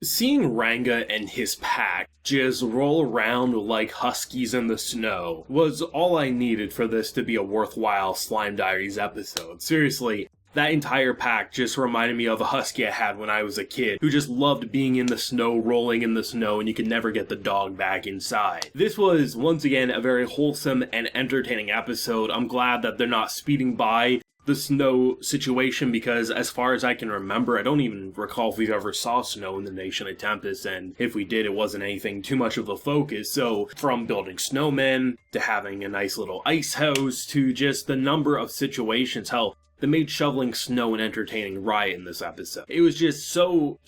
Seeing Ranga and his pack just roll around like huskies in the snow was all I needed for this to be a worthwhile Slime Diaries episode. Seriously, that entire pack just reminded me of a husky I had when I was a kid, who just loved being in the snow, rolling in the snow, and you could never get the dog back inside. This was, once again, a very wholesome and entertaining episode. I'm glad that they're not speeding by the snow situation, because as far as I can remember, I don't even recall if we've ever saw snow in the nation of Tempest, and if we did, it wasn't anything too much of a focus. So from building snowmen to having a nice little ice house to just the number of situations, hell, they made shoveling snow an entertaining riot in this episode. It was just so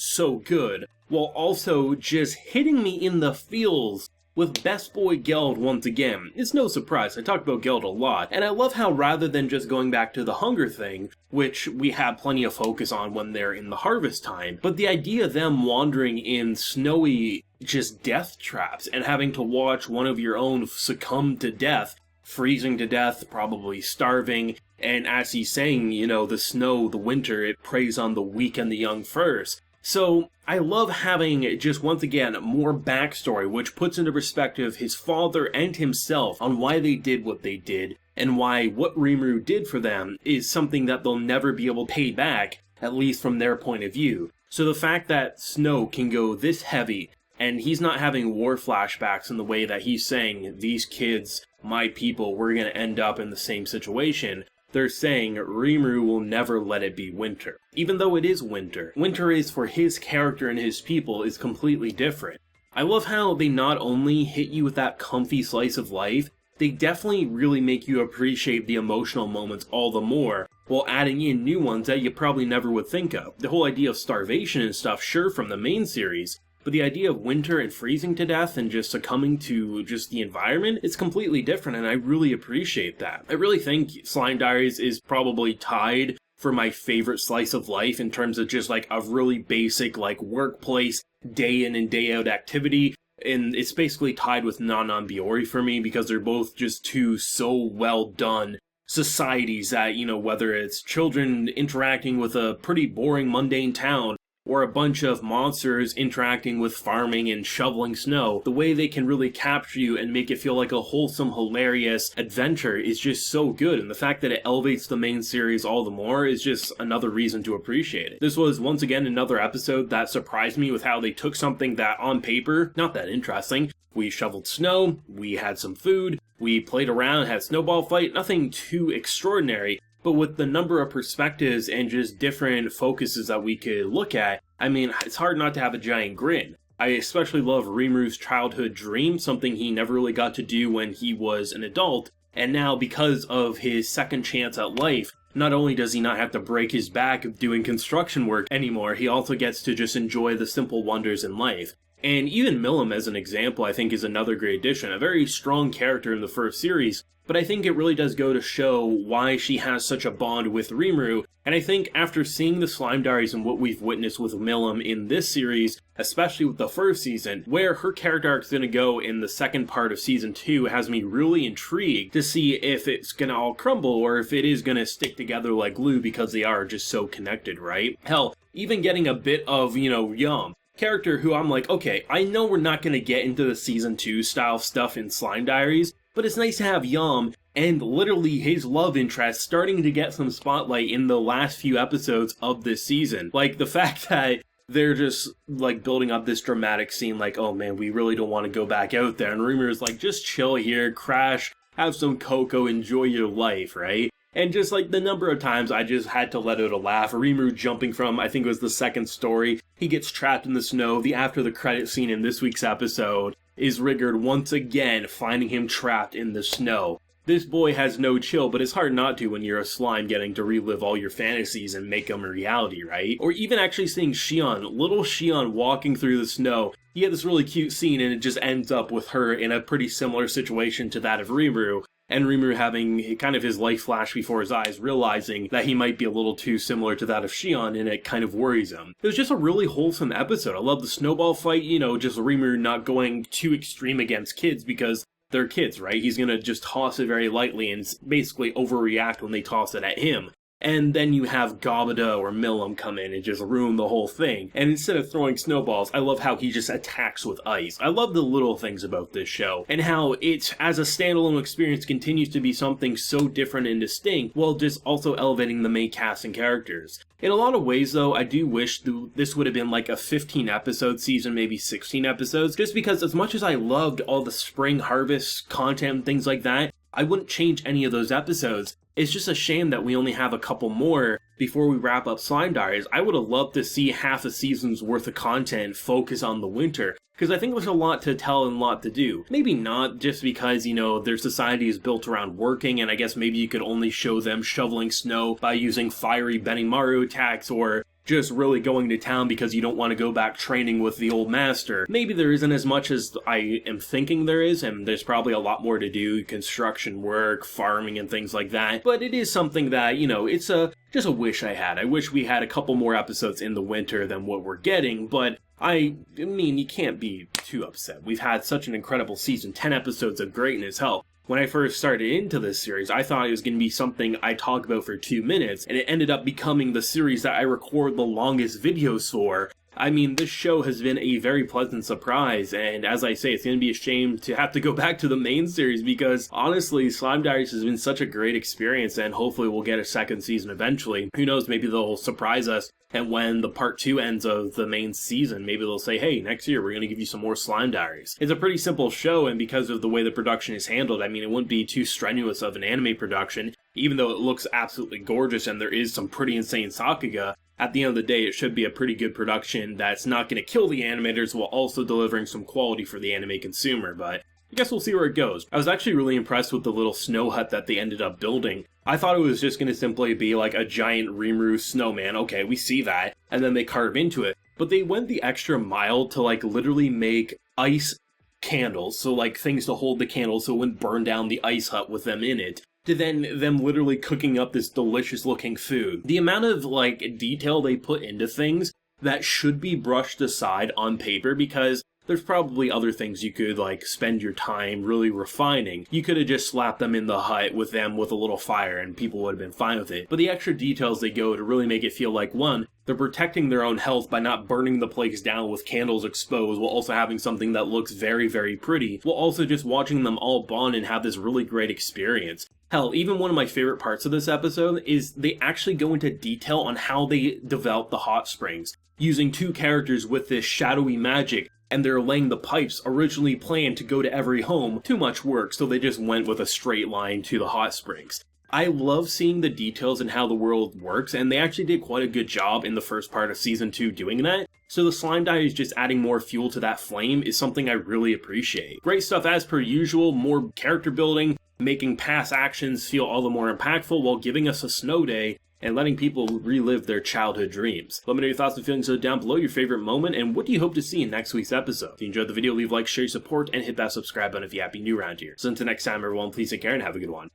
good, while also just hitting me in the feels with Best Boy Geld once again. It's no surprise, I talk about Geld a lot, and I love how rather than just going back to the hunger thing, which we have plenty of focus on when they're in the harvest time, but the idea of them wandering in snowy, just death traps, and having to watch one of your own succumb to death, freezing to death, probably starving, and as he's saying, you know, the snow, the winter, it preys on the weak and the young first. So, I love having, just once again, more backstory, which puts into perspective his father and himself on why they did what they did, and why what Rimuru did for them is something that they'll never be able to pay back, at least from their point of view. So the fact that snow can go this heavy, and he's not having war flashbacks in the way that he's saying, these kids, my people, we're gonna end up in the same situation. They're saying Rimuru will never let it be winter. Even though it is winter, winter is for his character and his people is completely different. I love how they not only hit you with that comfy slice of life, they definitely really make you appreciate the emotional moments all the more, while adding in new ones that you probably never would think of. The whole idea of starvation and stuff, sure, from the main series, but the idea of winter and freezing to death and just succumbing to just the environment is completely different, and I really appreciate that. I really think Slime Diaries is probably tied for my favorite slice of life in terms of just like a really basic like workplace day in and day out activity, and it's basically tied with Non Biori for me because they're both just two so well done societies that, you know, whether it's children interacting with a pretty boring mundane town or a bunch of monsters interacting with farming and shoveling snow, the way they can really capture you and make it feel like a wholesome, hilarious adventure is just so good, and the fact that it elevates the main series all the more is just another reason to appreciate it. This was, once again, another episode that surprised me with how they took something that, on paper, not that interesting. We shoveled snow, we had some food, we played around, had a snowball fight, nothing too extraordinary, but with the number of perspectives and just different focuses that we could look at, I mean, it's hard not to have a giant grin. I especially love Rimuru's childhood dream, something he never really got to do when he was an adult, and now because of his second chance at life, not only does he not have to break his back doing construction work anymore, he also gets to just enjoy the simple wonders in life. And even Milim, as an example, I think is another great addition. A very strong character in the first series, but I think it really does go to show why she has such a bond with Rimuru, and I think after seeing the Slime Diaries and what we've witnessed with Milim in this series, especially with the first season, where her character arc's gonna go in the second part of season 2 has me really intrigued to see if it's gonna all crumble or if it is gonna stick together like glue because they are just so connected, right? Hell, even getting a bit of, you know, Yum, character who I'm like, okay, I know we're not gonna get into the season 2 style stuff in Slime Diaries, but it's nice to have Yum and literally his love interest starting to get some spotlight in the last few episodes of this season. Like, the fact that they're just, like, building up this dramatic scene, like, oh man, we really don't want to go back out there, and Rimuru's like, just chill here, crash, have some cocoa, enjoy your life, right? And just, like, the number of times I just had to let out a laugh. Rimuru jumping from, I think it was the second story, he gets trapped in the snow, the after the credit scene in this week's episode is Rigard once again finding him trapped in the snow. This boy has no chill, but it's hard not to when you're a slime getting to relive all your fantasies and make them a reality, right? Or even actually seeing Hsieh, little Hsieh walking through the snow. You get this really cute scene and it just ends up with her in a pretty similar situation to that of Rimuru, and Rimuru having kind of his life flash before his eyes, realizing that he might be a little too similar to that of Hsieh, and it kind of worries him. It was just a really wholesome episode. I love the snowball fight, you know, just Rimuru not going too extreme against kids because they're kids, right? He's gonna just toss it very lightly and basically overreact when they toss it at him. And then you have Gobada or Milam come in and just ruin the whole thing. And instead of throwing snowballs, I love how he just attacks with ice. I love the little things about this show, and how it, as a standalone experience, continues to be something so different and distinct, while just also elevating the main cast and characters. In a lot of ways, though, I do wish this would have been like a 15-episode season, maybe 16 episodes, just because as much as I loved all the spring harvest content and things like that, I wouldn't change any of those episodes. It's just a shame that we only have a couple more before we wrap up Slime Diaries. I would have loved to see half a season's worth of content focus on the winter, because I think there's a lot to tell and a lot to do. Maybe not just because, you know, their society is built around working, and I guess maybe you could only show them shoveling snow by using fiery Benimaru attacks, or just really going to town because you don't want to go back training with the old master. Maybe there isn't as much as I am thinking there is, and there's probably a lot more to do, construction work, farming, and things like that. But it is something that, you know, it's just a wish I had. I wish we had a couple more episodes in the winter than what we're getting, but I mean, you can't be too upset. We've had such an incredible season, 10 episodes of greatness. Hell, when I first started into this series, I thought it was going to be something I talk about for 2 minutes, and it ended up becoming the series that I record the longest videos for. I mean, this show has been a very pleasant surprise, and as I say, it's going to be a shame to have to go back to the main series, because honestly, Slime Diaries has been such a great experience, and hopefully we'll get a second season eventually. Who knows, maybe they'll surprise us, and when the part 2 ends of the main season, maybe they'll say, hey, next year we're going to give you some more Slime Diaries. It's a pretty simple show, and because of the way the production is handled, I mean, it wouldn't be too strenuous of an anime production, even though it looks absolutely gorgeous and there is some pretty insane Sakuga. At the end of the day, it should be a pretty good production that's not going to kill the animators while also delivering some quality for the anime consumer, but I guess we'll see where it goes. I was actually really impressed with the little snow hut that they ended up building. I thought it was just going to simply be like a giant Rimuru snowman, okay, we see that, and then they carve into it. But they went the extra mile to like literally make ice candles, so like things to hold the candles so it wouldn't burn down the ice hut with them in it, to then them literally cooking up this delicious looking food. The amount of like detail they put into things that should be brushed aside on paper, because there's probably other things you could like spend your time really refining. You could have just slapped them in the hut with them with a little fire and people would have been fine with it. But the extra details they go to really make it feel like, one, they're protecting their own health by not burning the place down with candles exposed, while also having something that looks very, very pretty, while also just watching them all bond and have this really great experience. Hell, even one of my favorite parts of this episode is they actually go into detail on how they develop the hot springs, using 2 characters with this shadowy magic, and they're laying the pipes originally planned to go to every home. Too much work, so they just went with a straight line to the hot springs. I love seeing the details and how the world works, and they actually did quite a good job in the first part of Season 2 doing that. So the Slime Diaries just adding more fuel to that flame is something I really appreciate. Great stuff as per usual, more character building, making past actions feel all the more impactful while giving us a snow day and letting people relive their childhood dreams. Let me know your thoughts and feelings down below, your favorite moment, and what do you hope to see in next week's episode. If you enjoyed the video, leave a like, share your support, and hit that subscribe button if you're happy new around here. So until next time everyone, please take care and have a good one.